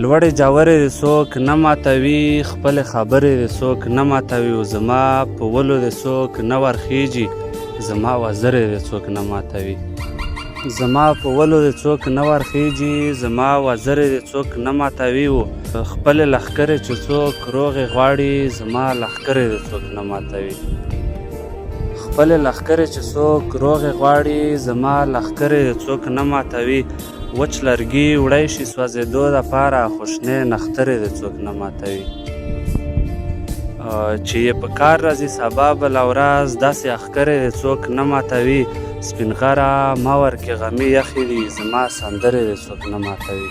لوړې جاورې دې څوک نه ماتوي، خپلې خبرې دې څوک نه ماتوي، او زما په ولو دې څوک نه ورخیږي، زما وزرې دې څوک نه ماتوي. زما په ولو دې څوک نه ورخیږي، زما وزرې دې څوک نه ماتوي، او خپلې لښکرې چې څوک روغې غواړي، زما لښکرې دې څوک نه ماتوي. خپلې لښکرې چې څوک روغې غواړي، زما لښکرې دې څوک نه ماتوي. وچ لرګي وړی شي سوځېدو دپاره، خو شنې نښترې دې څوک نه ماتوي. چې یې په کار راځي سبا بله ورځ، داسې اخکرې دې څوک نه ماتوي. سپین غره مه ورکې غمي یخې دي، زما سندرې دې څوک نه ماتوي.